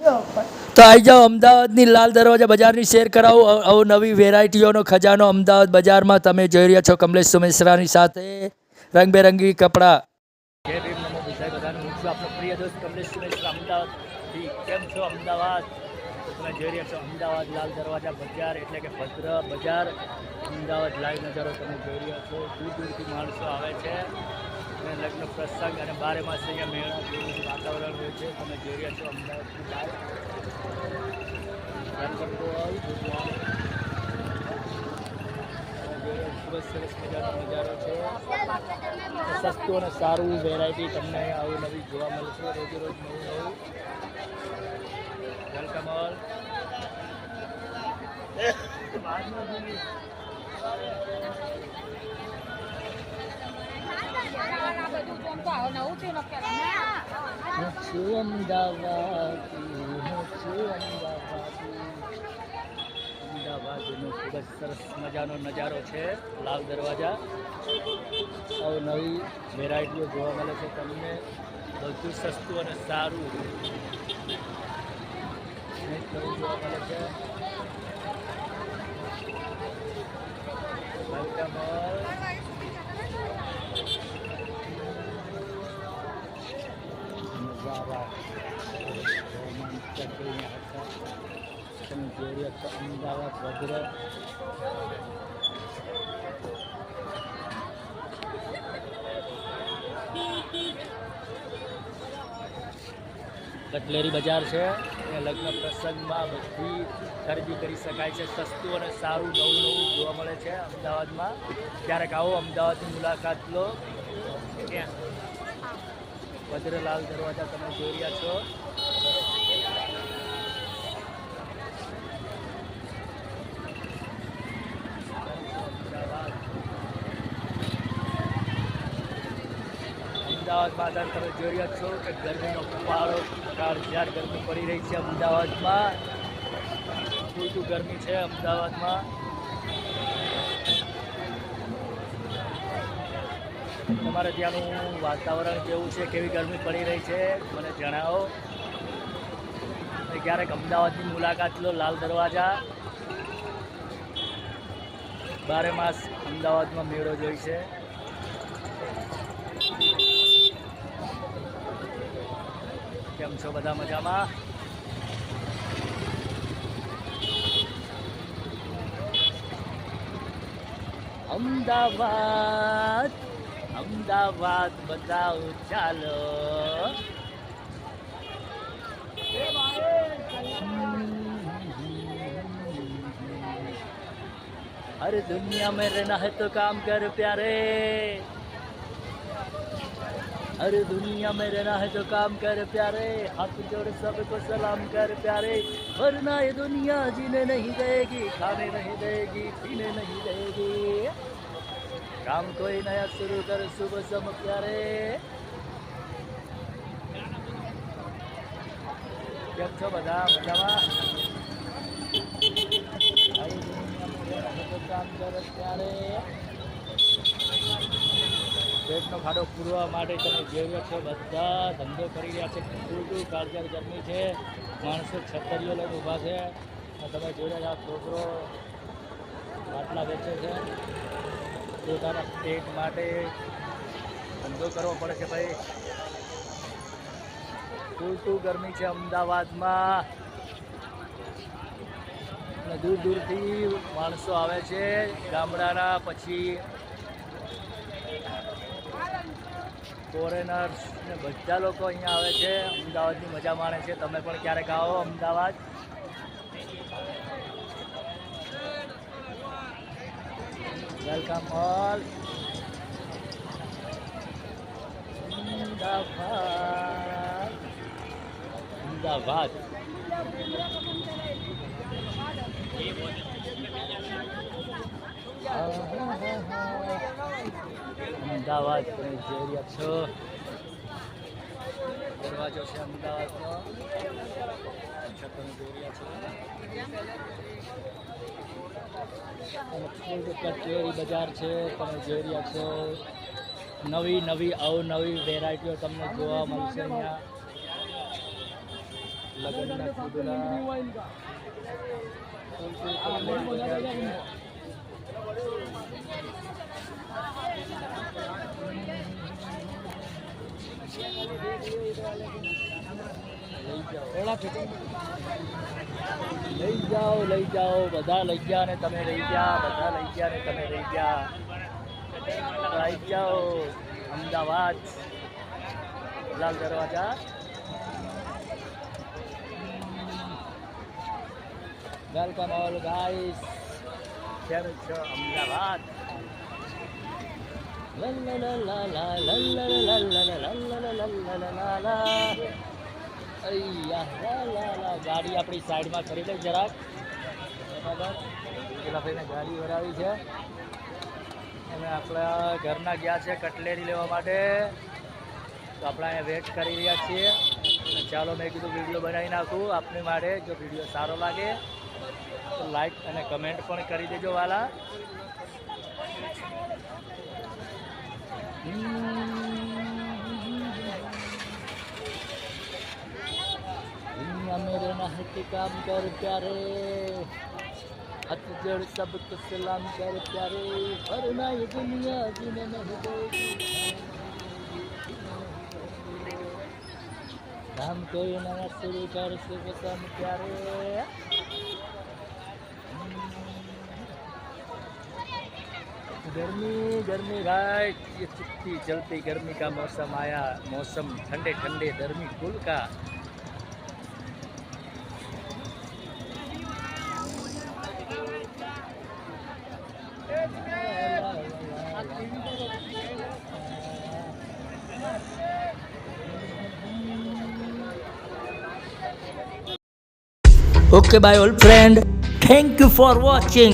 તો આવી જાઓ અમદાવાદની લાલ દરવાજા બજારની શેર કરાવો અવનવી વેરાયટીઓનો ખજાનો અમદાવાદ બજારમાં તમે જોઈ રહ્યા છો કમલેશ સુમેશ્રાની સાથે રંગબેરંગી કપડાં. જય ભીમ નમો બુદ્ધાય બધાનું હું છું આપનો પ્રિય દોસ્ત કમલેશ સુમેશ્રા અમદાવાદથી. કેમ છો અમદાવાદ? તો તમે જોઈ રહ્યા છો અમદાવાદ લાલ દરવાજા બજાર એટલે કે ભદ્ર બજાર. અમદાવાદ લાઈવ નજારો તમે જોઈ રહ્યા છો. દૂર દૂરથી માણસો આવે છે અને લગ્ન પ્રસંગ અને બારે માસ અહીંયા મેળા જેવું વાતાવરણ હોય છે. તમે જોઈ રહ્યા છો અમદાવાદથી લાઈવ. ખૂબ જ સરસ મજાનો નજારો છે. સસ્તું અને સારું વેરાયટી તમને આવું નવી જોવા મળશે. રોજે રોજ નવું નવું. Welcome all. અમદાવાદનો ખૂબ જ સરસ મજાનો નજારો છે લાલ દરવાજા. નવી વેરાયટીઓ જોવા મળે છે તમને. બધું સસ્તું અને સારું જોવા મળે છે. અમદાવાદ ભદ્ર કટલેરી બજાર છે. એ લગ્ન પ્રસંગમાં બધી ખરીદી કરી શકાય છે. સસ્તું અને સારું નવું નવું જોવા મળે છે અમદાવાદમાં. ક્યારેક આવો અમદાવાદની મુલાકાત લો. ભદ્ર લાલ દરવાજા તમે જોઈ રહ્યા છો. અમદાવાદમાં તમે જોઈ રહ્યા છો કે ગરમીનો કપાળો કાળઝાળ ગરમી પડી રહી છે અમદાવાદમાં. પૂરતું ગરમી છે અમદાવાદમાં. તમારે ત્યાંનું વાતાવરણ કેવું છે? કેવી ગરમી પડી રહી છે મને જણાવો. ક્યારેક અમદાવાદની મુલાકાત લો. લાલ દરવાજા બારે માસ અમદાવાદમાં મેળો જોઈ છે. કેમ છો બધા? મજામાં? અમદાવાદ અમદાવાદ બતાવું ચાલો. अरे दुनिया में रहना है तो काम कर प्यारे. अरे दुनिया में रहना है तो काम कर प्यारे. हाथ जोड़ सबको सलाम कर प्यारे. वरना ये दुनिया जीने नहीं देगी, खाने नहीं देगी, पीने नहीं देगी. काम कोई नया शुरू कर सुबह सम प्यारे. કેમ છો બધા? મજામાં? કામ કરે ત્યારે પેટનો ખાડો પૂરવા માટે તમે જોઈ છો બધા ધંધો કરી રહ્યા છે. પૂરતું કાળઝાળ ગરમી છે. માણસો છતરીઓ લઈને ઊભા છે. તમે જોઈ રહ્યા છો છોકરો બાટલા વેચે છે. પોતાના પેટ માટે ધંધો કરવો પડે છે ભાઈ. પૂરતું ગરમી છે અમદાવાદમાં. દૂર દૂરથી માણસો આવે છે ગામડાના, પછી ફોરેનર્સ ને બધા લોકો અહીંયા આવે છે. અમદાવાદની મજા માણે છે. તમે પણ ક્યારેક આવો અમદાવાદ. Welcome all. અમદાવાદ અમદાવાદ અમદાવાદ તમે જોઈ રહ્યા છો. દરવાજો છે અમદાવાદનો. તમે જોઈ રહ્યા છો કચેરી બજાર છે. તમે જોઈ રહ્યા છો નવી અવનવી વેરાયટીઓ તમને જોવા મળશે અહીંયા. લગ્નના ફૂદરા લઈ જાઓ બધા લઈ ગયા ને તમે રહી ગયા, બધા લઈ ગયા ને તમે રહી ગયા. આવી જાઓ Ahmedabad Lal Darwaja. Welcome all guys. કેમ છો અમદાવાદ? ગાડી આપણી સાઈડમાં કરી લઈ જરાક. બરાબર, પેલા ભાઈને ગાડી ભરાવી છે અને આપણા ઘરના ગયા છે કટલેરી લેવા માટે. તો આપણે અહીંયા વેટ કરી રહ્યા છીએ. ચાલો મેં કીધું વિડીયો બનાવી નાખું આપની માટે. જો વિડીયો સારો લાગે તો લાઈક અને કમેન્ટ પણ કરી દેજો વાલા. मेरे नाहक काम कर प्यारे, हाथ जोड़ सबको सलाम कर प्यारे, वरना ये दुनिया जीने नहीं देगी. काम कोई नया शुरू कर वतन प्यारे. गर्मी गर्मी भाई, ये चिट्ठी जलती गर्मी का मौसम आया. मौसम ठंडे ठंडे गर्मी गुल का. Okay, bye all friend. Thank you for watching.